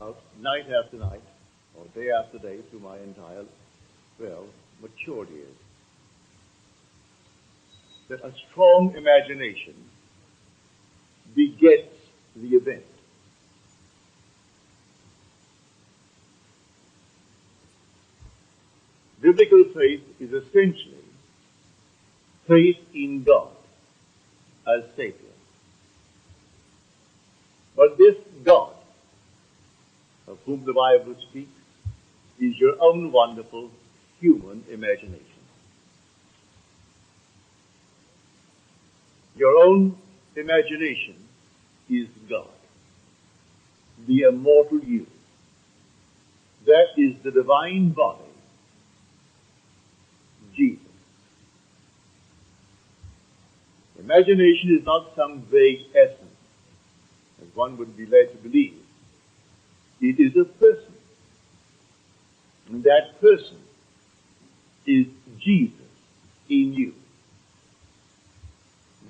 out night after night, or day after day, through my entire, matured years, that a strong imagination begets the event. Biblical faith is essentially faith in God as Savior. But this God, of whom the Bible speaks, is your own wonderful human imagination. Your own imagination is God, the immortal you. That is the divine body, Jesus. Imagination is not some vague essence, as one would be led to believe. It is a person. And that person is Jesus in you.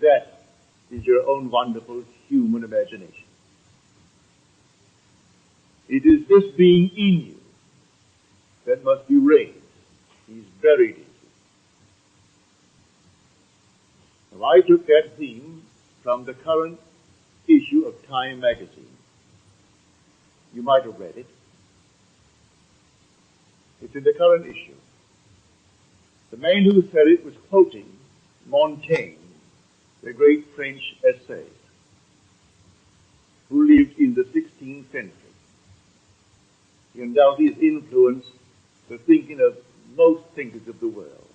That is your own wonderful human imagination. It is this being in you that must be raised. He's buried in you. Now, I took that theme from the current issue of Time magazine. You might have read it. It's in the current issue. The man who said it was quoting Montaigne, the great French essayist, who lived in the 16th century. He undoubtedly influenced the thinking of most thinkers of the world.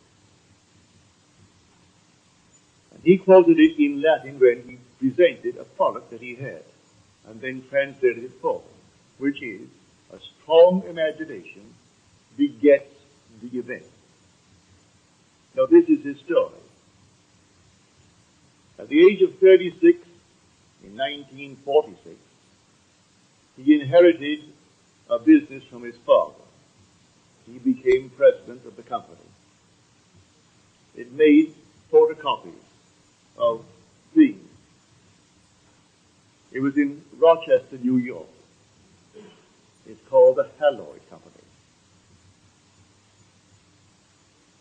And he quoted it in Latin when he presented a product that he had, and then translated it forward, which is, a strong imagination begets the event. Now, this is his story. At the age of 36, in 1946, he inherited a business from his father. He became president of the company. It made photocopies of things. It was in Rochester, New York. It's called the Haloid Company.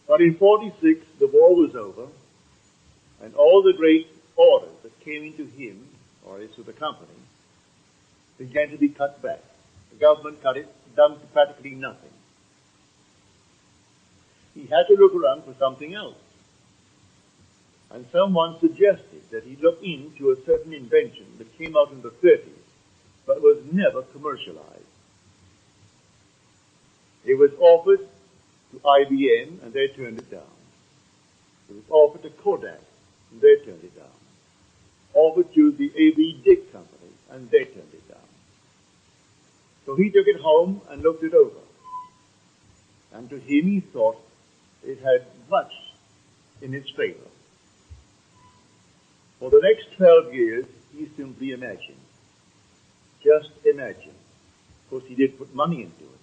But in 46, the war was over, and all the great orders that came into him, or into the company, began to be cut back. The government cut it down to practically nothing. He had to look around for something else. And someone suggested that he look into a certain invention that came out in the 30s, but was never commercialized. It was offered to IBM, and they turned it down. It was offered to Kodak, and they turned it down. Offered to the A.B. Dick Company, and they turned it down. So he took it home and looked it over. And to him, he thought it had much in its favor. For the next 12 years, he simply imagined. Just imagined. Of course, he did put money into it.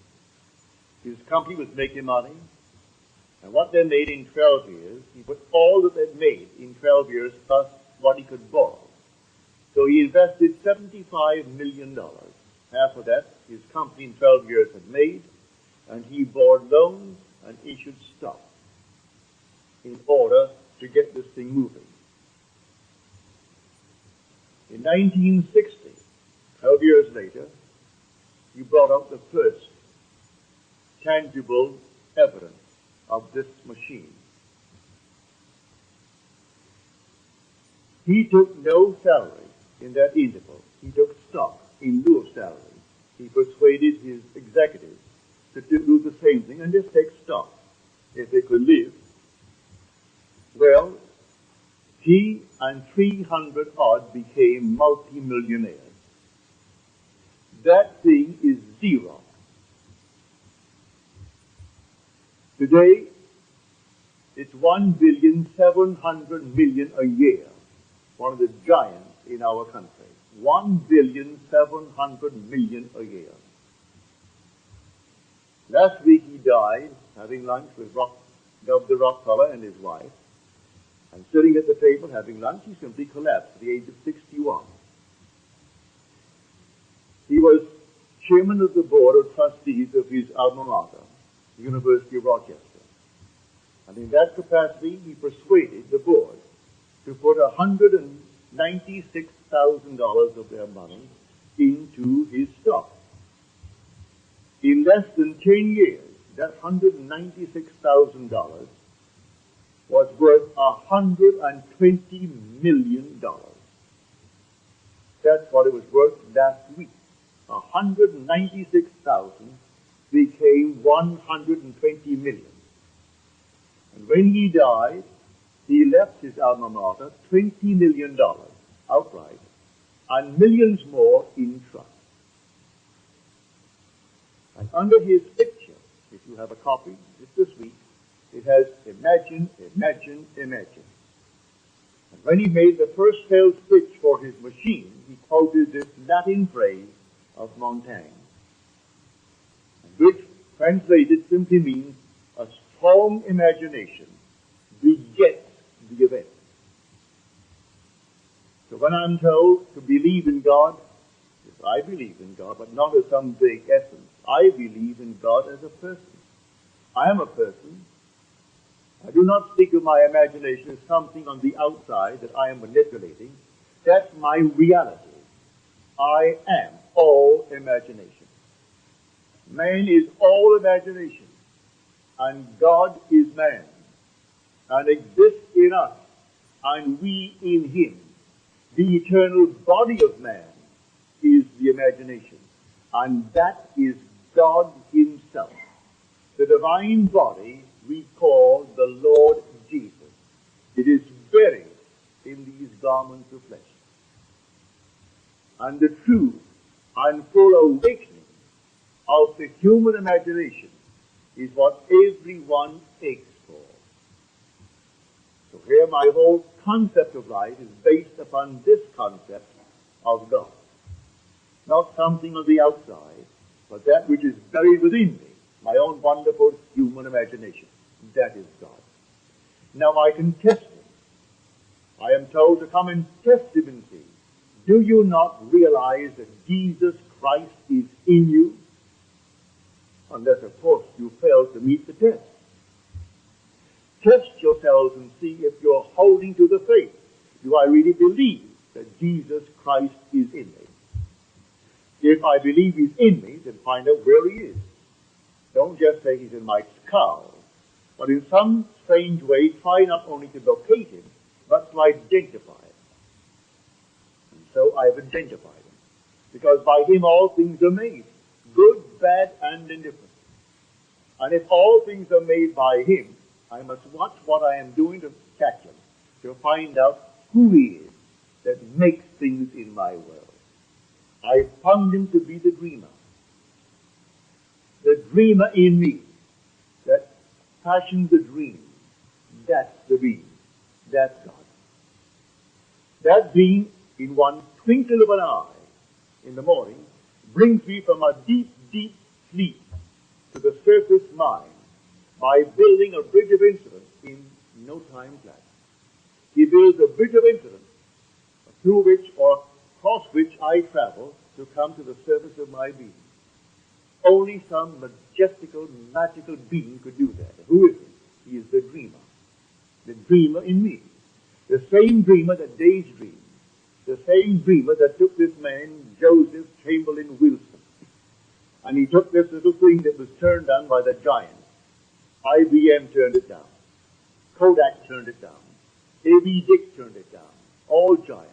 His company was making money, and what they made in 12 years, he put all that they made in 12 years plus what he could borrow. So he invested $75 million. Half of that his company in 12 years had made, and he borrowed loans and issued stock in order to get this thing moving. In 1960, 12 years later, he brought out the first tangible evidence of this machine. He took no salary in that interval. He took stock in lieu of salary. He persuaded his executives to do the same thing and just take stock if they could live. Well, he and 300 odd became multimillionaires. That thing is zero. Today, it's $1,700,000,000 a year. One of the giants in our country. $1,700,000,000 a year. Last week he died, having lunch with Governor Rockefeller and his wife. And sitting at the table having lunch, he simply collapsed at the age of 61. He was chairman of the board of trustees of his alma mater, the University of Rochester. And in that capacity, he persuaded the board to put $196,000 of their money into his stock. In less than 10 years, that $196,000 was worth $120 million. That's what it was worth last week. 196,000 became 120 million. And when he died, he left his alma mater $20 million outright and millions more in trust. And under his picture, if you have a copy just this week, it has imagine, imagine, imagine. And when he made the first sales pitch for his machine, he quoted this Latin phrase of Montaigne, which translated simply means a strong imagination begets the event. So when I'm told to believe in God, yes, I believe in God, but not as some vague essence. I believe in God as a person. I am a person. I do not speak of my imagination as something on the outside that I am manipulating. That's my reality. I am all imagination. Man is all imagination, and God is man, and exists in us, and we in him. The eternal body of man is the imagination, and that is God himself. The divine body we call the Lord Jesus. It is buried in these garments of flesh. And the true and full awakening of the human imagination is what everyone aches for. So here my whole concept of life is based upon this concept of God. Not something on the outside, but that which is buried within me, my own wonderful human imagination. That is God. Now I can test him. I am told to come and test him and see. Do you not realize that Jesus Christ is in you? Unless, of course, you fail to meet the test. Test yourselves and see if you're holding to the faith. Do I really believe that Jesus Christ is in me? If I believe he's in me, then find out where he is. Don't just say he's in my skull, but in some strange way try not only to locate him, but to identify him. And so I've identified him, because by him all things are made, good, bad, and indifferent. And if all things are made by him, I must watch what I am doing to catch him, to find out who he is that makes things in my world. I found him to be the dreamer in me that fashions the dream. That's the being. That's God. That being, in one twinkle of an eye in the morning, brings me from a deep, deep sleep to the surface mind by building a bridge of incident in no time flat. He builds a bridge of incident through which or across which I travel to come to the surface of my being. Only some majestical, magical being could do that. Who is he? He is the dreamer in me. The same dreamer that daydreamed. The same dreamer that took this man, Joseph Chamberlain Wilson, and he took this little thing that was turned on by the giants. IBM turned it down. Kodak turned it down. A.B. Dick turned it down. All giants.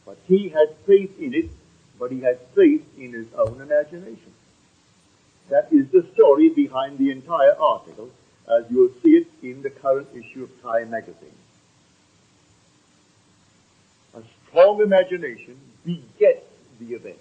But he had faith in it, but he had faith in his own imagination. That is the story behind the entire article, as you'll see it in the current issue of Time magazine. A strong imagination begets the event.